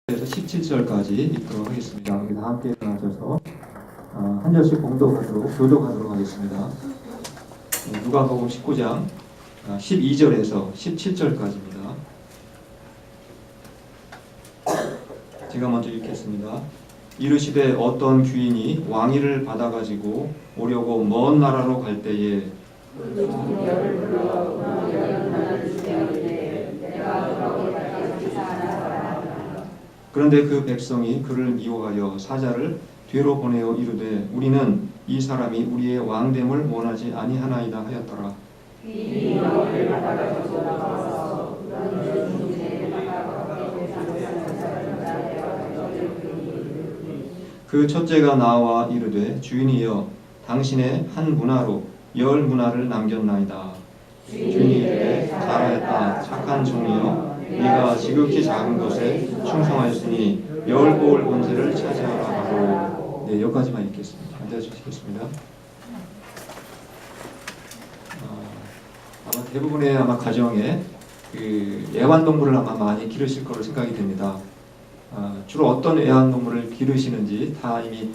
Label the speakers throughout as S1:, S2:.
S1: 그래서 17절까지 읽도록 하겠습니다. 우리 다 함께 일어나셔서 한 절씩 교독하도록 하겠습니다. 누가복음 19장 12절에서 17절까지입니다. 제가 먼저 읽겠습니다. 이르시되 어떤 귀인이 왕위를 받아가지고 오려고 먼 나라로 갈 때에 그런데 그 백성이 그를 미워하여 사자를 뒤로 보내어 이르되 우리는 이 사람이 우리의 왕됨을 원하지 아니하나이다 하였더라. 그 첫째가 나와 이르되 주인이여 당신의 한 문화로 10문화를 남겼나이다. 주인이 이르되 잘하였다 착한 종이여 네가 지극히 작은 것에 충성하였으니 10고을 권세를 차지하라 하고. 네, 여기까지만 읽겠습니다. 앉아주시겠습니다. 아마 대부분의 가정에 애완동물을 아마 많이 기르실 거로 생각이 됩니다. 주로 어떤 애완동물을 기르시는지 다 이미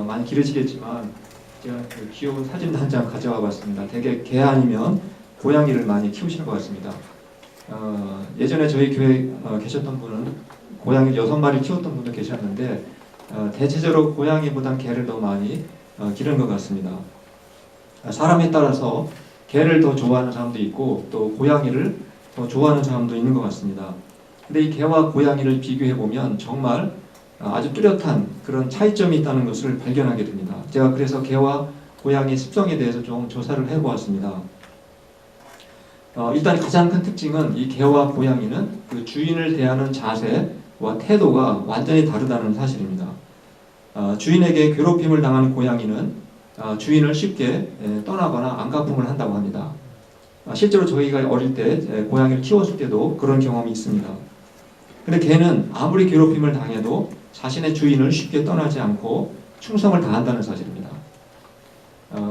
S1: 많이 기르시겠지만 제가 귀여운 사진 한 장 가져와 봤습니다. 대개 개 아니면 고양이를 많이 키우시는 것 같습니다. 예전에 저희 교회에 계셨던 분은 고양이 6마리 키웠던 분도 계셨는데 대체적으로 고양이보단 개를 더 많이 기르는 것 같습니다. 사람에 따라서 개를 더 좋아하는 사람도 있고 또 고양이를 더 좋아하는 사람도 있는 것 같습니다. 근데 이 개와 고양이를 비교해 보면 정말 아주 뚜렷한 그런 차이점이 있다는 것을 발견하게 됩니다. 제가 그래서 개와 고양이 습성에 대해서 좀 조사를 해보았습니다. 일단 가장 큰 특징은 이 개와 고양이는 그 주인을 대하는 자세와 태도가 완전히 다르다는 사실입니다. 주인에게 괴롭힘을 당하는 고양이는 주인을 쉽게 떠나거나 안가품을 한다고 합니다. 실제로 저희가 어릴 때 고양이를 키웠을 때도 그런 경험이 있습니다. 근데 개는 아무리 괴롭힘을 당해도 자신의 주인을 쉽게 떠나지 않고 충성을 다한다는 사실입니다.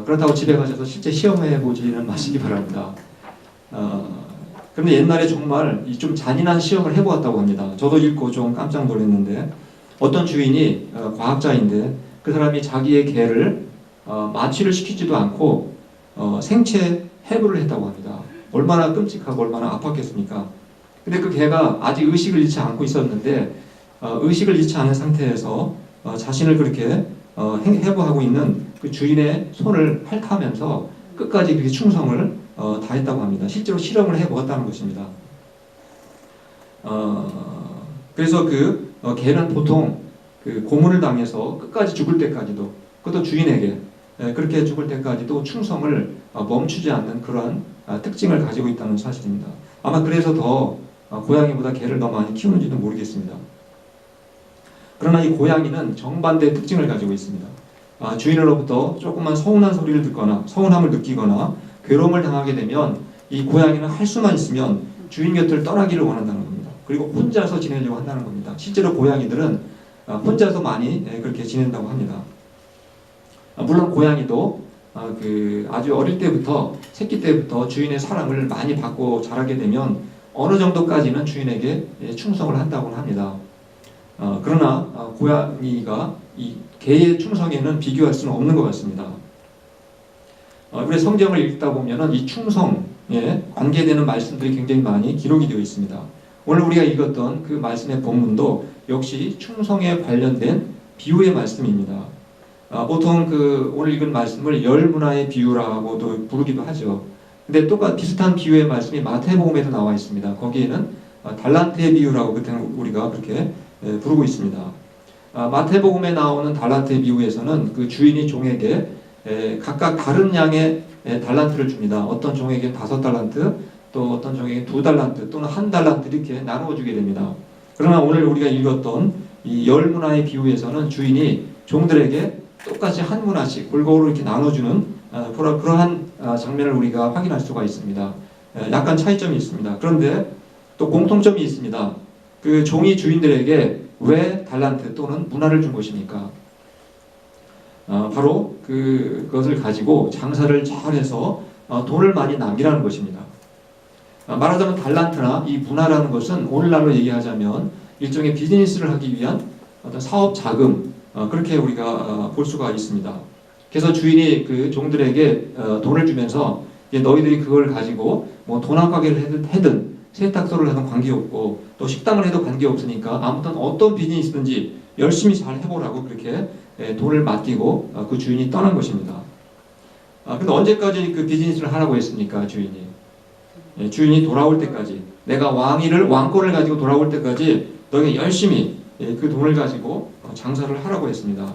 S1: 그렇다고 집에 가셔서 실제 시험해 보지는 마시기 바랍니다. 그런데 옛날에 정말 좀 잔인한 시험을 해보았다고 합니다. 저도 읽고 좀 깜짝 놀랐는데 어떤 주인이 과학자인데 그 사람이 자기의 개를 마취를 시키지도 않고 생체 해부를 했다고 합니다. 얼마나 끔찍하고 얼마나 아팠겠습니까? 근데 그 개가 아직 의식을 잃지 않고 있었는데 의식을 잃지 않은 상태에서 자신을 그렇게 해부하고 있는 그 주인의 손을 핥아면서 끝까지 그렇게 충성을 다했다고 합니다. 실제로 실험을 해보았다는 것입니다. 그래서 개는 보통 그 고문을 당해서 끝까지 죽을 때까지도, 그것도 주인에게 그렇게 죽을 때까지도 충성을 멈추지 않는 그러한 특징을 가지고 있다는 사실입니다. 아마 그래서 더 고양이보다 개를 더 많이 키우는지도 모르겠습니다. 그러나 이 고양이는 정반대의 특징을 가지고 있습니다. 주인으로부터 조금만 서운한 소리를 듣거나 서운함을 느끼거나 괴로움을 당하게 되면 이 고양이는 할 수만 있으면 주인 곁을 떠나기를 원한다는 겁니다. 그리고 혼자서 지내려고 한다는 겁니다. 실제로 고양이들은 혼자서 많이 그렇게 지낸다고 합니다. 물론 고양이도 아주 어릴 때부터 새끼 때부터 주인의 사랑을 많이 받고 자라게 되면 어느 정도까지는 주인에게 충성을 한다고 합니다. 그러나 고양이가 이 개의 충성에는 비교할 수는 없는 것 같습니다. 우리 성경을 읽다 보면은 이 충성에 관계되는 말씀들이 굉장히 많이 기록이 되어 있습니다. 오늘 우리가 읽었던 그 말씀의 본문도 역시 충성에 관련된 비유의 말씀입니다. 보통 오늘 읽은 말씀을 10문화의 비유라고도 부르기도 하죠. 근데 비슷한 비유의 말씀이 마태복음에도 나와 있습니다. 거기에는 달란트의 비유라고 그때는 우리가 그렇게 부르고 있습니다. 마태복음에 나오는 달란트의 비유에서는 그 주인이 종에게 각각 다른 양의 달란트를 줍니다. 어떤 종에게 5달란트, 또 어떤 종에게 2달란트 또는 1달란트 이렇게 나누어 주게 됩니다. 그러나 오늘 우리가 읽었던 이 10문화의 비유에서는 주인이 종들에게 똑같이 1문화씩 골고루 이렇게 나눠주는 그러한 장면을 우리가 확인할 수가 있습니다. 약간 차이점이 있습니다. 그런데 또 공통점이 있습니다. 그 종이 주인들에게 왜 달란트 또는 문화를 준 것입니까? 바로 그것을 가지고 장사를 잘해서 돈을 많이 남기라는 것입니다. 말하자면 달란트나 이 문화라는 것은 오늘날로 얘기하자면 일종의 비즈니스를 하기 위한 어떤 사업 자금, 그렇게 우리가 볼 수가 있습니다. 그래서 주인이 그 종들에게 돈을 주면서 이제 너희들이 그걸 가지고 뭐 도난가게를 하든 세탁소를 하든 관계없고 또 식당을 해도 관계없으니까 아무튼 어떤 비즈니스든지 열심히 잘 해보라고 그렇게 돈을 맡기고 그 주인이 떠난 것입니다. 근데 언제까지 그 비즈니스를 하라고 했습니까, 주인이? 주인이 돌아올 때까지, 내가 왕권을 가지고 돌아올 때까지 너희가 열심히 그 돈을 가지고 장사를 하라고 했습니다.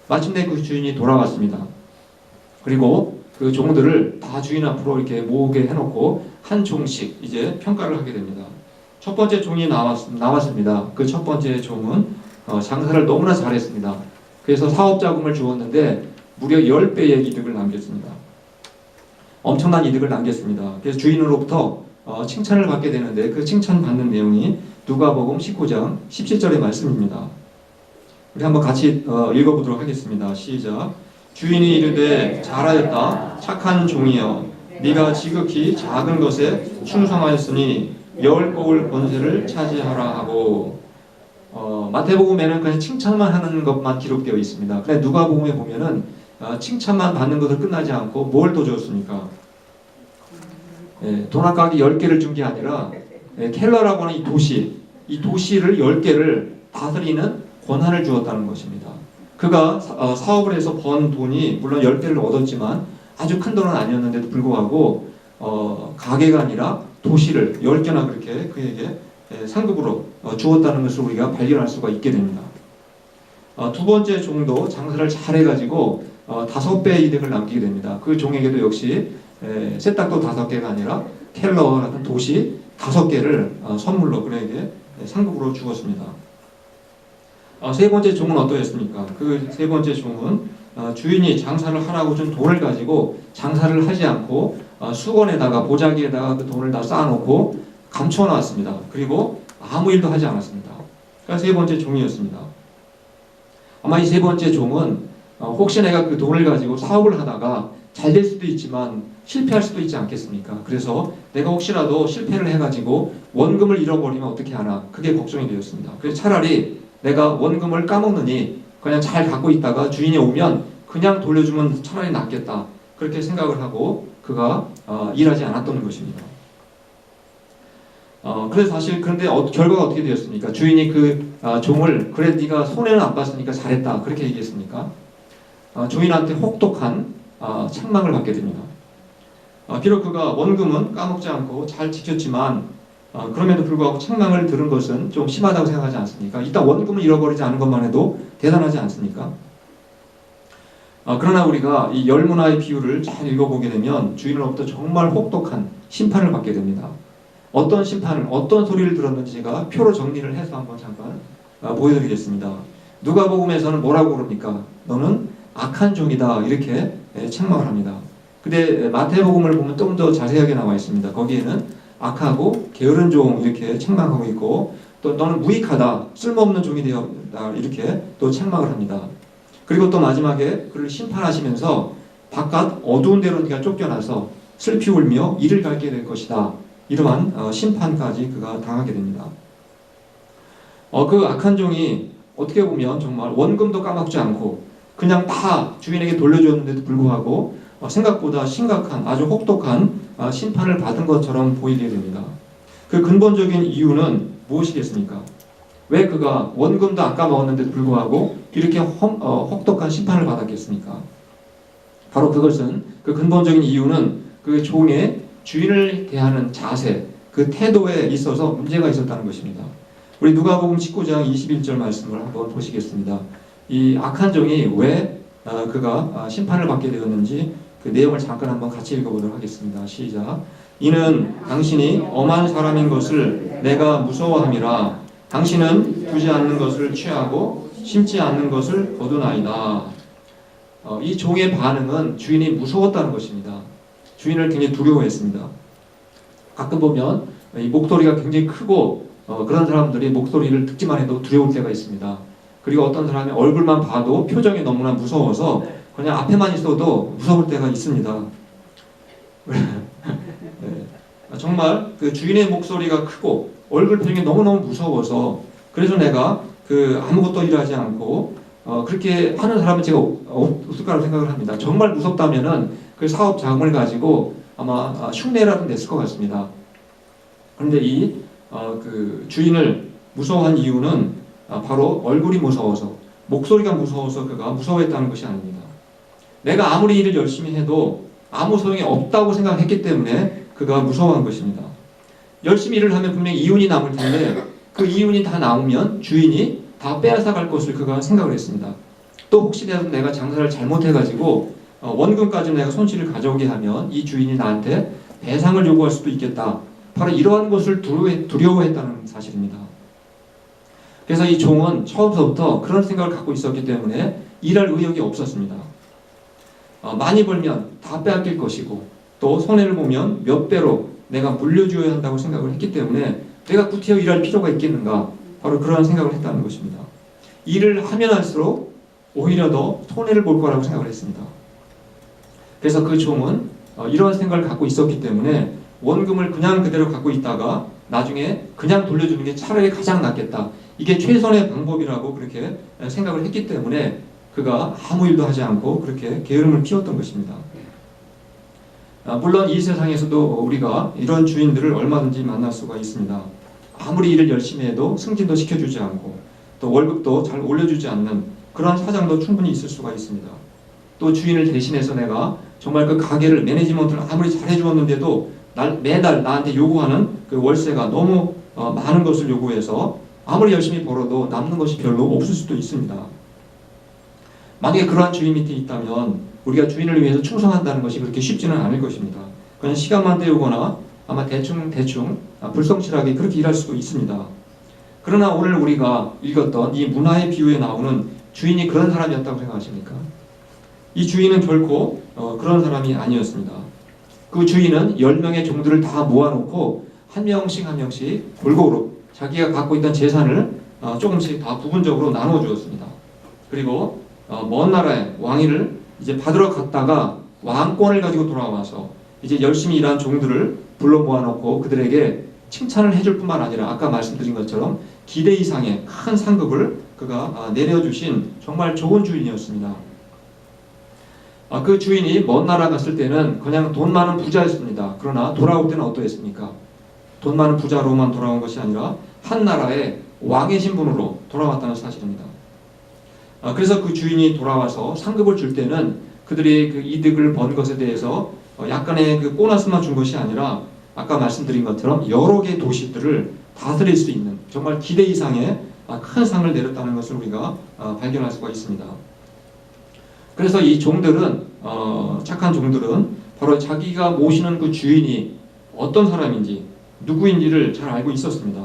S1: 마침내 그 주인이 돌아왔습니다. 그리고 그 종들을 다 주인 앞으로 이렇게 모으게 해놓고 한 종씩 이제 평가를 하게 됩니다. 첫 번째 종이 나왔습니다. 그 첫 번째 종은 장사를 너무나 잘했습니다. 그래서 사업 자금을 주었는데 무려 10배의 이득을 남겼습니다. 엄청난 이득을 남겼습니다. 그래서 주인으로부터 칭찬을 받게 되는데 그 칭찬받는 내용이 누가복음 19장 17절의 말씀입니다. 우리 한번 같이 읽어보도록 하겠습니다. 시작. 주인이 이르되 잘하였다 착한 종이여 네가 지극히 작은 것에 충성하였으니 10복을 권세를 차지하라 하고 마태복음에는 그냥 칭찬만 하는 것만 기록되어 있습니다. 근데 누가복음에 보면은 칭찬만 받는 것을 끝나지 않고 뭘 더 줬습니까? 도넛가게 10개를 준 게 아니라 켈러라고 하는 이 도시를 10개를 다스리는 권한을 주었다는 것입니다. 그가 사업을 해서 번 돈이 물론 10개를 얻었지만 아주 큰 돈은 아니었는데도 불구하고 가게가 아니라 도시를 10개나 그렇게 그에게 상급으로 주었다는 것을 우리가 발견할 수가 있게 됩니다. 두 번째 종도 장사를 잘해가지고 5배의 이득을 남기게 됩니다. 그 종에게도 역시 세탁도 5개가 아니라 켈러 같은 도시 5개를 선물로 그에게 상급으로 주었습니다. 세 번째 종은 어떠했습니까? 그 세 번째 종은 주인이 장사를 하라고 준 돈을 가지고 장사를 하지 않고 수건에다가 보자기에다가 그 돈을 다 쌓아놓고 감춰 놨습니다. 그리고 아무 일도 하지 않았습니다. 그러니까 세 번째 종이었습니다. 아마 이 세 번째 종은 혹시 내가 그 돈을 가지고 사업을 하다가 잘 될 수도 있지만 실패할 수도 있지 않겠습니까? 그래서 내가 혹시라도 실패를 해가지고 원금을 잃어버리면 어떻게 하나 그게 걱정이 되었습니다. 그래서 차라리 내가 원금을 까먹느니 그냥 잘 갖고 있다가 주인이 오면 그냥 돌려주면 차라리 낫겠다 그렇게 생각을 하고 그가 일하지 않았던 것입니다. 그래서 사실 그런데 결과가 어떻게 되었습니까? 주인이 그 종을 그래 네가 손해는 안 봤으니까 잘했다 그렇게 얘기했습니까? 주인한테 혹독한 책망을 받게 됩니다. 비록 그가 원금은 까먹지 않고 잘 지켰지만 그럼에도 불구하고 책망을 들은 것은 좀 심하다고 생각하지 않습니까? 일단 원금을 잃어버리지 않은 것만 해도 대단하지 않습니까? 그러나 우리가 이 열문화의 비유를 잘 읽어보게 되면 주인으로부터 정말 혹독한 심판을 받게 됩니다. 어떤 심판을, 어떤 소리를 들었는지 제가 표로 정리를 해서 한번 잠깐 보여드리겠습니다. 누가복음에서는 뭐라고 그럽니까? 너는 악한 종이다 이렇게 책망을 합니다. 근데 마태복음을 보면 좀 더 자세하게 나와 있습니다. 거기에는 악하고 게으른 종 이렇게 책망하고 있고 또 너는 무익하다 쓸모없는 종이 되었다 이렇게 또 책망을 합니다. 그리고 또 마지막에 그를 심판하시면서 바깥 어두운 데로 네가 쫓겨나서 슬피 울며 이를 갈게 될 것이다. 이러한 심판까지 그가 당하게 됩니다. 그 악한 종이 어떻게 보면 정말 원금도 까먹지 않고 그냥 다 주인에게 돌려줬는데도 불구하고 생각보다 심각한 아주 혹독한 심판을 받은 것처럼 보이게 됩니다. 그 근본적인 이유는 무엇이겠습니까? 왜 그가 원금도 안 까먹었는데도 불구하고 이렇게 혹독한 심판을 받았겠습니까? 바로 그것은 그 근본적인 이유는 그 종의 주인을 대하는 자세, 그 태도에 있어서 문제가 있었다는 것입니다. 우리 누가복음 19장 21절 말씀을 한번 보시겠습니다. 이 악한 종이 왜 그가 심판을 받게 되었는지 그 내용을 잠깐 한번 같이 읽어보도록 하겠습니다. 시작. 이는 당신이 엄한 사람인 것을 내가 무서워함이라 당신은 두지 않는 것을 취하고 심지 않는 것을 거두나이다. 이 종의 반응은 주인이 무서웠다는 것입니다. 주인을 굉장히 두려워했습니다. 가끔 보면 이 목소리가 굉장히 크고 그런 사람들이 목소리를 듣기만 해도 두려울 때가 있습니다. 그리고 어떤 사람이 얼굴만 봐도 표정이 너무나 무서워서 그냥 앞에만 있어도 무서울 때가 있습니다. 네. 정말 그 주인의 목소리가 크고 얼굴 표정이 너무너무 무서워서 그래서 내가 아무것도 일하지 않고 그렇게 하는 사람은 제가 없을 거라고 생각을 합니다. 정말 무섭다면은 그 사업 자금을 가지고 아마 흉내라도 냈을 것 같습니다. 그런데 그 주인을 무서워한 이유는 바로 얼굴이 무서워서, 목소리가 무서워서 그가 무서워했다는 것이 아닙니다. 내가 아무리 일을 열심히 해도 아무 소용이 없다고 생각했기 때문에 그가 무서워한 것입니다. 열심히 일을 하면 분명히 이윤이 남을 텐데 그 이윤이 다 남으면 주인이 다 빼앗아갈 것을 그가 생각을 했습니다. 또 혹시라도 내가 장사를 잘못해가지고 원금까지 내가 손실을 가져오게 하면 이 주인이 나한테 배상을 요구할 수도 있겠다. 바로 이러한 것을 두려워했다는 사실입니다. 그래서 이 종은 처음부터 그런 생각을 갖고 있었기 때문에 일할 의욕이 없었습니다. 많이 벌면 다 빼앗길 것이고 또 손해를 보면 몇 배로 내가 물려줘야 한다고 생각을 했기 때문에 내가 구태여 일할 필요가 있겠는가, 바로 그러한 생각을 했다는 것입니다. 일을 하면 할수록 오히려 더 손해를 볼 거라고 생각을 했습니다. 그래서 그 종은 이러한 생각을 갖고 있었기 때문에 원금을 그냥 그대로 갖고 있다가 나중에 그냥 돌려주는 게 차라리 가장 낫겠다, 이게 최선의 방법이라고 그렇게 생각을 했기 때문에 그가 아무 일도 하지 않고 그렇게 게으름을 피웠던 것입니다. 물론 이 세상에서도 우리가 이런 주인들을 얼마든지 만날 수가 있습니다. 아무리 일을 열심히 해도 승진도 시켜주지 않고 또 월급도 잘 올려주지 않는 그런 사장도 충분히 있을 수가 있습니다. 또 주인을 대신해서 내가 정말 그 가게를 매니지먼트를 아무리 잘해주었는데도 매달 나한테 요구하는 그 월세가 너무 많은 것을 요구해서 아무리 열심히 벌어도 남는 것이 별로 없을 수도 있습니다. 만약에 그러한 주인 밑에 있다면 우리가 주인을 위해서 충성한다는 것이 그렇게 쉽지는 않을 것입니다. 그냥 시간만 때우거나 아마 대충 불성실하게 그렇게 일할 수도 있습니다. 그러나 오늘 우리가 읽었던 이 문화의 비유에 나오는 주인이 그런 사람이었다고 생각하십니까? 이 주인은 결코 그런 사람이 아니었습니다. 그 주인은 10명의 종들을 다 모아놓고 한 명씩 골고루 자기가 갖고 있던 재산을 조금씩 다 부분적으로 나눠 주었습니다. 그리고 먼 나라의 왕위를 이제 받으러 갔다가 왕권을 가지고 돌아와서 이제 열심히 일한 종들을 불러 모아놓고 그들에게 칭찬을 해줄 뿐만 아니라 아까 말씀드린 것처럼 기대 이상의 큰 상급을 그가 내려주신 정말 좋은 주인이었습니다. 그 주인이 먼 나라 갔을 때는 그냥 돈 많은 부자였습니다. 그러나 돌아올 때는 어떠했습니까? 돈 많은 부자로만 돌아온 것이 아니라 한 나라의 왕의 신분으로 돌아왔다는 사실입니다. 그래서 그 주인이 돌아와서 상급을 줄 때는 그들이 그 이득을 번 것에 대해서 약간의 그 보너스만 준 것이 아니라 아까 말씀드린 것처럼 여러 개의 도시들을 다스릴 수 있는 정말 기대 이상의 큰 상을 내렸다는 것을 우리가 발견할 수가 있습니다. 그래서 이 종들은 착한 종들은 바로 자기가 모시는 그 주인이 어떤 사람인지 누구인지를 잘 알고 있었습니다.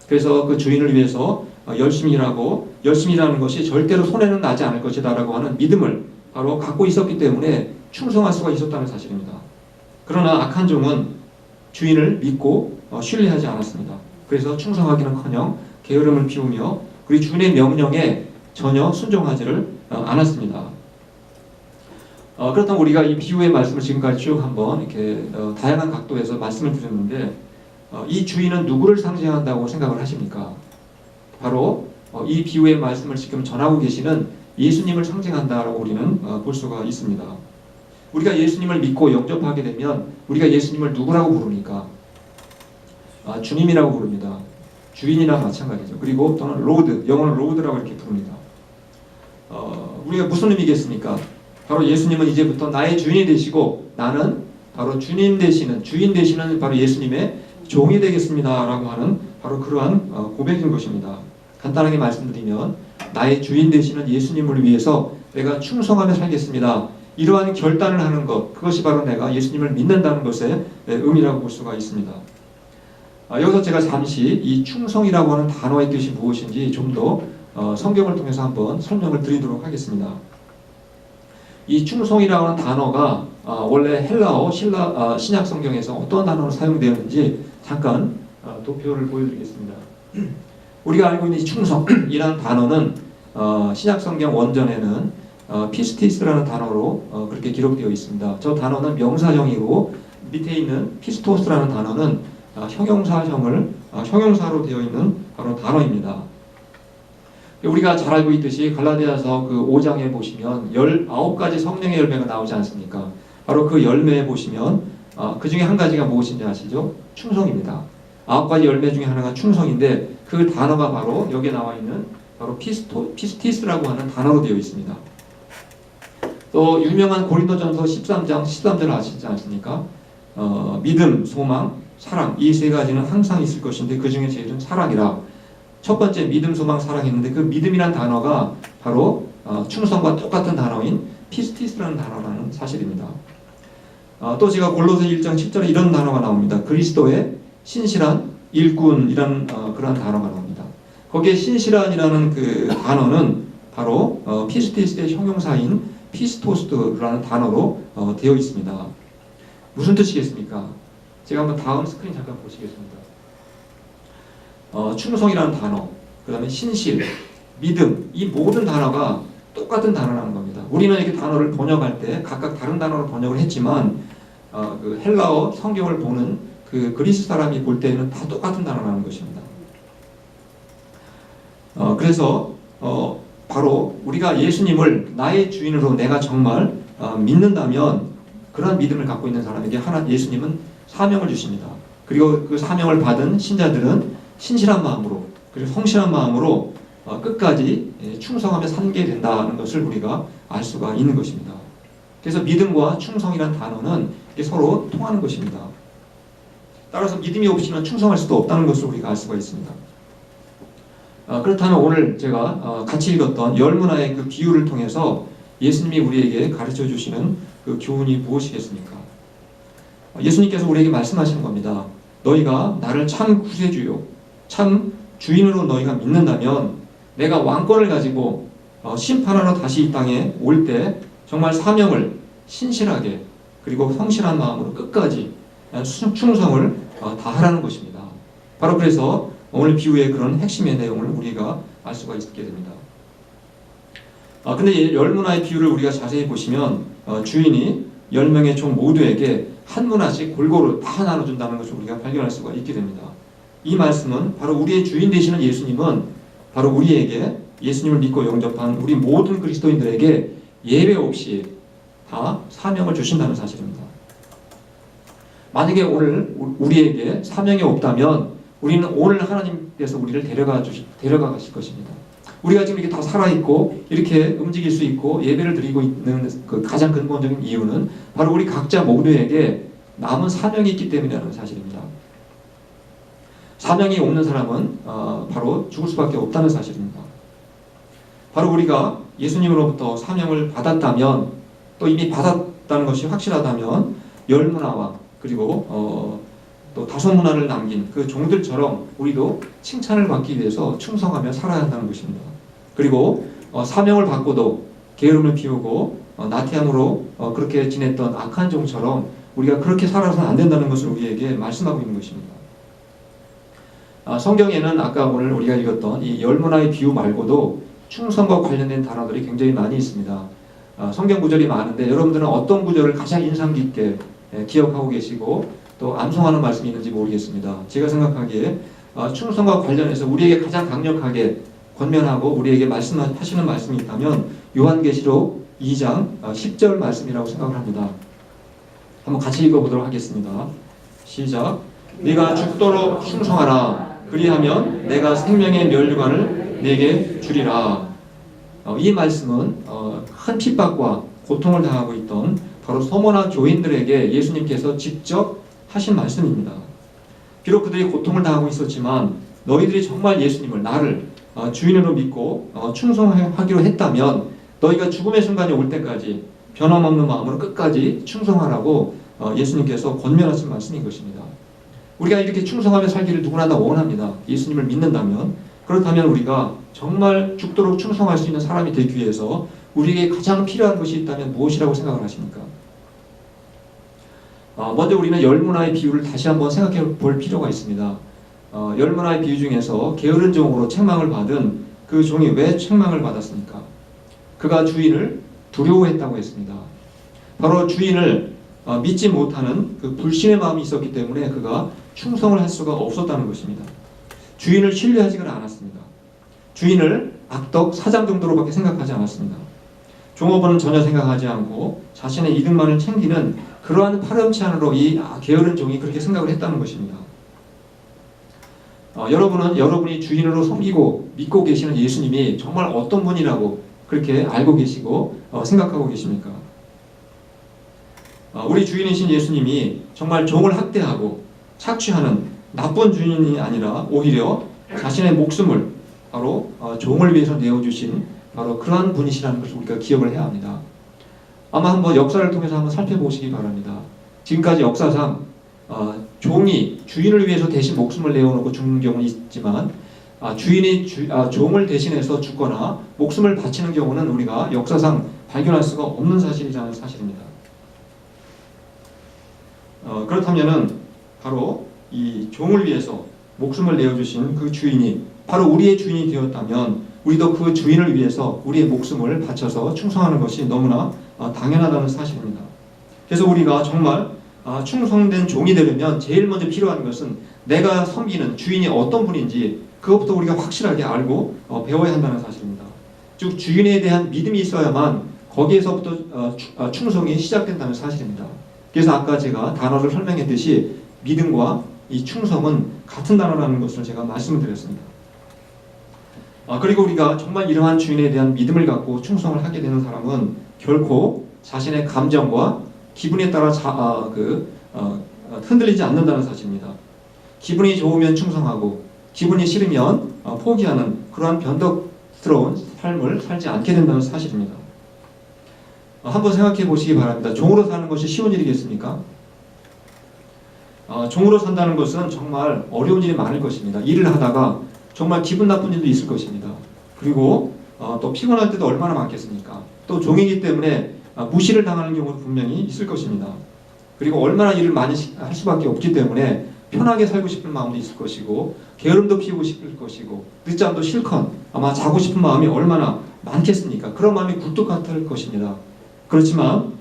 S1: 그래서 그 주인을 위해서 열심히 일하고 열심히 일하는 것이 절대로 손해는 나지 않을 것이다 라고 하는 믿음을 바로 갖고 있었기 때문에 충성할 수가 있었다는 사실입니다. 그러나 악한 종은 주인을 믿고 신뢰하지 않았습니다. 그래서 충성하기는커녕 게으름을 피우며 그리고 주인의 명령에 전혀 순종하지를 않았습니다. 그렇다면 우리가 이 비유의 말씀을 지금까지 쭉 한번 이렇게 다양한 각도에서 말씀을 드렸는데 이 주인은 누구를 상징한다고 생각을 하십니까? 바로 이 비유의 말씀을 지금 전하고 계시는 예수님을 상징한다라고 우리는 볼 수가 있습니다. 우리가 예수님을 믿고 영접하게 되면 우리가 예수님을 누구라고 부릅니까? 주님이라고 부릅니다. 주인이나 마찬가지죠. 그리고 또는 로드, 영어는 로드라고 이렇게 부릅니다. 우리가 무슨 의미겠습니까? 바로 예수님은 이제부터 나의 주인이 되시고 나는 바로 주인 되시는 바로 예수님의 종이 되겠습니다 라고 하는 바로 그러한 고백인 것입니다. 간단하게 말씀드리면 나의 주인 되시는 예수님을 위해서 내가 충성하며 살겠습니다. 이러한 결단을 하는 것, 그것이 바로 내가 예수님을 믿는다는 것의 의미라고 볼 수가 있습니다. 여기서 제가 잠시 이 충성이라고 하는 단어의 뜻이 무엇인지 좀 더 성경을 통해서 한번 설명을 드리도록 하겠습니다. 이 충성이라고 하는 단어가 원래 헬라어 신약 성경에서 어떤 단어로 사용되었는지 잠깐 도표를 보여드리겠습니다. 우리가 알고 있는 이 충성이라는 단어는 신약 성경 원전에는 피스티스라는 단어로 그렇게 기록되어 있습니다. 저 단어는 명사형이고 밑에 있는 피스토스라는 단어는 형용사로 되어 있는 바로 단어입니다. 우리가 잘 알고 있듯이 갈라디아서 그 5장에 보시면 19가지 성령의 열매가 나오지 않습니까? 바로 그 열매에 보시면 그 중에 한 가지가 무엇인지 아시죠? 충성입니다. 9가지 열매 중에 하나가 충성인데 그 단어가 바로 여기에 나와 있는 바로 피스티스라고 하는 단어로 되어 있습니다. 또 유명한 고린도전서 13장 13절 아시지 않습니까? 믿음, 소망, 사랑 이 세 가지는 항상 있을 것인데 그 중에 제일은 사랑이라. 첫 번째 믿음, 소망, 사랑이있는데 그 믿음이란 단어가 바로 충성과 똑같은 단어인 피스티스라는 단어라는 사실입니다. 또 제가 골로새 1장 7절에 이런 단어가 나옵니다. 그리스도의 신실한 일꾼이라는 그런 단어가 나옵니다. 거기에 신실한이라는 그 단어는 바로 피스티스의 형용사인 피스토스라는 단어로 되어 있습니다. 무슨 뜻이겠습니까? 제가 한번 다음 스크린 잠깐 보시겠습니다. 충성이라는 단어, 그 다음에 신실, 믿음, 이 모든 단어가 똑같은 단어라는 겁니다. 우리는 이렇게 단어를 번역할 때 각각 다른 단어로 번역을 했지만 그 헬라어 성경을 보는 그 그리스 사람이 볼 때는 다 똑같은 단어라는 것입니다. 그래서 바로 우리가 예수님을 나의 주인으로 내가 정말 믿는다면 그런 믿음을 갖고 있는 사람에게 예수님은 사명을 주십니다. 그리고 그 사명을 받은 신자들은 신실한 마음으로 그리고 성실한 마음으로 끝까지 충성하며 살게 된다는 것을 우리가 알 수가 있는 것입니다. 그래서 믿음과 충성이라는 단어는 서로 통하는 것입니다. 따라서 믿음이 없이는 충성할 수도 없다는 것을 우리가 알 수가 있습니다. 그렇다면 오늘 제가 같이 읽었던 열문화의 그 비유를 통해서 예수님이 우리에게 가르쳐 주시는 그 교훈이 무엇이겠습니까? 예수님께서 우리에게 말씀하시는 겁니다. 너희가 나를 참 구세주요 참 주인으로 너희가 믿는다면 내가 왕권을 가지고 심판하러 다시 이 땅에 올 때 정말 사명을 신실하게 그리고 성실한 마음으로 끝까지 충성을 다하라는 것입니다. 바로 그래서 오늘 비유의 그런 핵심의 내용을 우리가 알 수가 있게 됩니다. 근데 열문화의 비유를 우리가 자세히 보시면 주인이 10명의 종 모두에게 한 문화씩 골고루 다 나눠준다는 것을 우리가 발견할 수가 있게 됩니다. 이 말씀은 바로 우리의 주인 되시는 예수님은 바로 우리에게 예수님을 믿고 영접한 우리 모든 그리스도인들에게 예외 없이 다 사명을 주신다는 사실입니다. 만약에 오늘 우리에게 사명이 없다면 우리는 오늘 하나님께서 우리를 데려가 가실 것입니다. 우리가 지금 이렇게 다 살아있고 이렇게 움직일 수 있고 예배를 드리고 있는 그 가장 근본적인 이유는 바로 우리 각자 모두에게 남은 사명이 있기 때문이라는 사실입니다. 사명이 없는 사람은 바로 죽을 수밖에 없다는 사실입니다. 바로 우리가 예수님으로부터 사명을 받았다면 또 이미 받았다는 것이 확실하다면 열문화와 그리고 또 다소문화를 남긴 그 종들처럼 우리도 칭찬을 받기 위해서 충성하며 살아야 한다는 것입니다. 그리고 사명을 받고도 게으름을 피우고 나태함으로 그렇게 지냈던 악한 종처럼 우리가 그렇게 살아서는 안 된다는 것을 우리에게 말씀하고 있는 것입니다. 성경에는 아까 오늘 우리가 읽었던 이 열문화의 비유 말고도 충성과 관련된 단어들이 굉장히 많이 있습니다. 성경 구절이 많은데 여러분들은 어떤 구절을 가장 인상 깊게 기억하고 계시고 또 암송하는 말씀이 있는지 모르겠습니다. 제가 생각하기에 충성과 관련해서 우리에게 가장 강력하게 권면하고 우리에게 말씀하시는 말씀이 있다면 요한계시록 2장 10절 말씀이라고 생각을 합니다. 한번 같이 읽어보도록 하겠습니다. 시작. 네가 죽도록 충성하라. 그리하면 내가 생명의 면류관을 네게 주리라. 이 말씀은 큰 핍박과 고통을 당하고 있던 바로 서머나 교인들에게 예수님께서 직접 하신 말씀입니다. 비록 그들이 고통을 당하고 있었지만 너희들이 정말 예수님을 나를 주인으로 믿고 충성하기로 했다면 너희가 죽음의 순간이 올 때까지 변함없는 마음으로 끝까지 충성하라고 예수님께서 권면하신 말씀인 것입니다. 우리가 이렇게 충성하며 살기를 누구나 다 원합니다. 예수님을 믿는다면. 그렇다면 우리가 정말 죽도록 충성할 수 있는 사람이 되기 위해서 우리에게 가장 필요한 것이 있다면 무엇이라고 생각을 하십니까? 먼저 우리는 열문화의 비유를 다시 한번 생각해 볼 필요가 있습니다. 열문화의 비유 중에서 게으른 종으로 책망을 받은 그 종이 왜 책망을 받았습니까? 그가 주인을 두려워했다고 했습니다. 바로 주인을 믿지 못하는 그 불신의 마음이 있었기 때문에 그가 충성을 할 수가 없었다는 것입니다. 주인을 신뢰하지가 않았습니다. 주인을 악덕 사장 정도로밖에 생각하지 않았습니다. 종업원은 전혀 생각하지 않고 자신의 이득만을 챙기는 그러한 파렴치한으로 이 게으른 종이 그렇게 생각을 했다는 것입니다. 여러분은 여러분이 주인으로 섬기고 믿고 계시는 예수님이 정말 어떤 분이라고 그렇게 알고 계시고 생각하고 계십니까? 우리 주인이신 예수님이 정말 종을 학대하고 착취하는 나쁜 주인이 아니라 오히려 자신의 목숨을 바로 종을 위해서 내어주신 바로 그러한 분이시라는 것을 우리가 기억을 해야 합니다. 아마 한번 역사를 통해서 한번 살펴보시기 바랍니다. 지금까지 역사상 종이 주인을 위해서 대신 목숨을 내어놓고 죽는 경우는 있지만 주인이 종을 대신해서 죽거나 목숨을 바치는 경우는 우리가 역사상 발견할 수가 없는 사실이라는 사실입니다. 그렇다면은 바로 이 종을 위해서 목숨을 내어주신 그 주인이 바로 우리의 주인이 되었다면 우리도 그 주인을 위해서 우리의 목숨을 바쳐서 충성하는 것이 너무나 당연하다는 사실입니다. 그래서 우리가 정말 충성된 종이 되려면 제일 먼저 필요한 것은 내가 섬기는 주인이 어떤 분인지 그것부터 우리가 확실하게 알고 배워야 한다는 사실입니다. 즉 주인에 대한 믿음이 있어야만 거기에서부터 충성이 시작된다는 사실입니다. 그래서 아까 제가 단어를 설명했듯이 믿음과 이 충성은 같은 단어라는 것을 제가 말씀을 드렸습니다. 그리고 우리가 정말 이러한 주인에 대한 믿음을 갖고 충성을 하게 되는 사람은 결코 자신의 감정과 기분에 따라 흔들리지 않는다는 사실입니다. 기분이 좋으면 충성하고 기분이 싫으면 포기하는 그러한 변덕스러운 삶을 살지 않게 된다는 사실입니다. 한번 생각해 보시기 바랍니다. 종으로 사는 것이 쉬운 일이겠습니까? 종으로 산다는 것은 정말 어려운 일이 많을 것입니다. 일을 하다가 정말 기분 나쁜 일도 있을 것입니다. 그리고 또 피곤할 때도 얼마나 많겠습니까? 또 종이기 때문에 무시를 당하는 경우도 분명히 있을 것입니다. 그리고 얼마나 일을 많이 할 수밖에 없기 때문에 편하게 살고 싶은 마음도 있을 것이고 게으름도 피우고 싶을 것이고 늦잠도 실컷 아마 자고 싶은 마음이 얼마나 많겠습니까? 그런 마음이 굴뚝 같을 것입니다. 그렇지만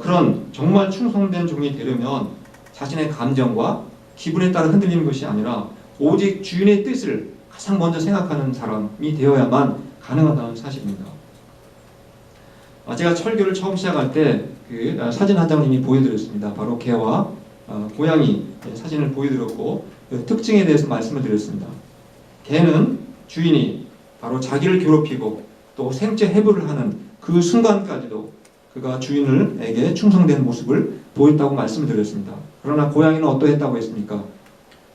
S1: 그런 정말 충성된 종이 되려면 자신의 감정과 기분에 따라 흔들리는 것이 아니라 오직 주인의 뜻을 가장 먼저 생각하는 사람이 되어야만 가능하다는 사실입니다. 제가 철교를 처음 시작할 때 그 사진 한 장을 이미 보여드렸습니다. 바로 개와 고양이 사진을 보여드렸고 그 특징에 대해서 말씀을 드렸습니다. 개는 주인이 바로 자기를 괴롭히고 또 생체 해부를 하는 그 순간까지도 그가 주인에게 충성된 모습을 보였다고 말씀을 드렸습니다. 그러나 고양이는 어떠했다고 했습니까?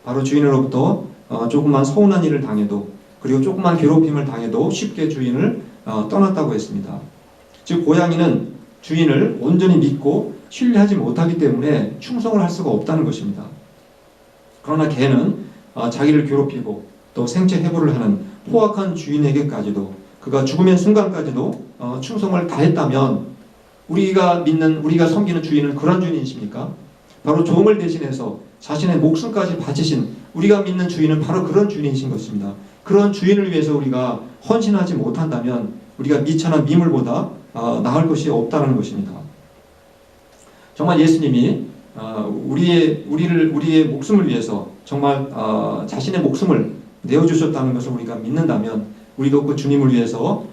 S1: 바로 주인으로부터 조금만 서운한 일을 당해도 그리고 조금만 괴롭힘을 당해도 쉽게 주인을 떠났다고 했습니다. 즉 고양이는 주인을 온전히 믿고 신뢰하지 못하기 때문에 충성을 할 수가 없다는 것입니다. 그러나 개는 자기를 괴롭히고 또 생체 해부를 하는 포악한 주인에게까지도 그가 죽음의 순간까지도 충성을 다했다면 우리가 섬기는 주인은 그런 주인이십니까? 바로 종을 대신해서 자신의 목숨까지 바치신 우리가 믿는 주인은 바로 그런 주인이신 것입니다. 그런 주인을 위해서 우리가 헌신하지 못한다면 우리가 미천한 미물보다 나을 것이 없다는 것입니다. 정말 예수님이 우리의 목숨을 위해서 정말 자신의 목숨을 내어주셨다는 것을 우리가 믿는다면 우리도 그 주님을 위해서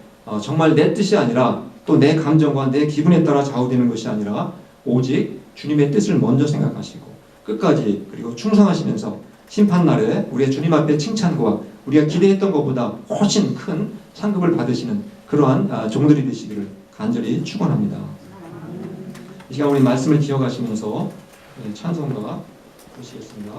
S1: 정말 내 뜻이 아니라 또 내 감정과 내 기분에 따라 좌우되는 것이 아니라 오직 주님의 뜻을 먼저 생각하시고 끝까지 그리고 충성하시면서 심판날에 우리의 주님 앞에 칭찬과 우리가 기대했던 것보다 훨씬 큰 상급을 받으시는 그러한 종들이 되시기를 간절히 축원합니다. 이 시간 우리 말씀을 기억하시면서 찬송가 보시겠습니다.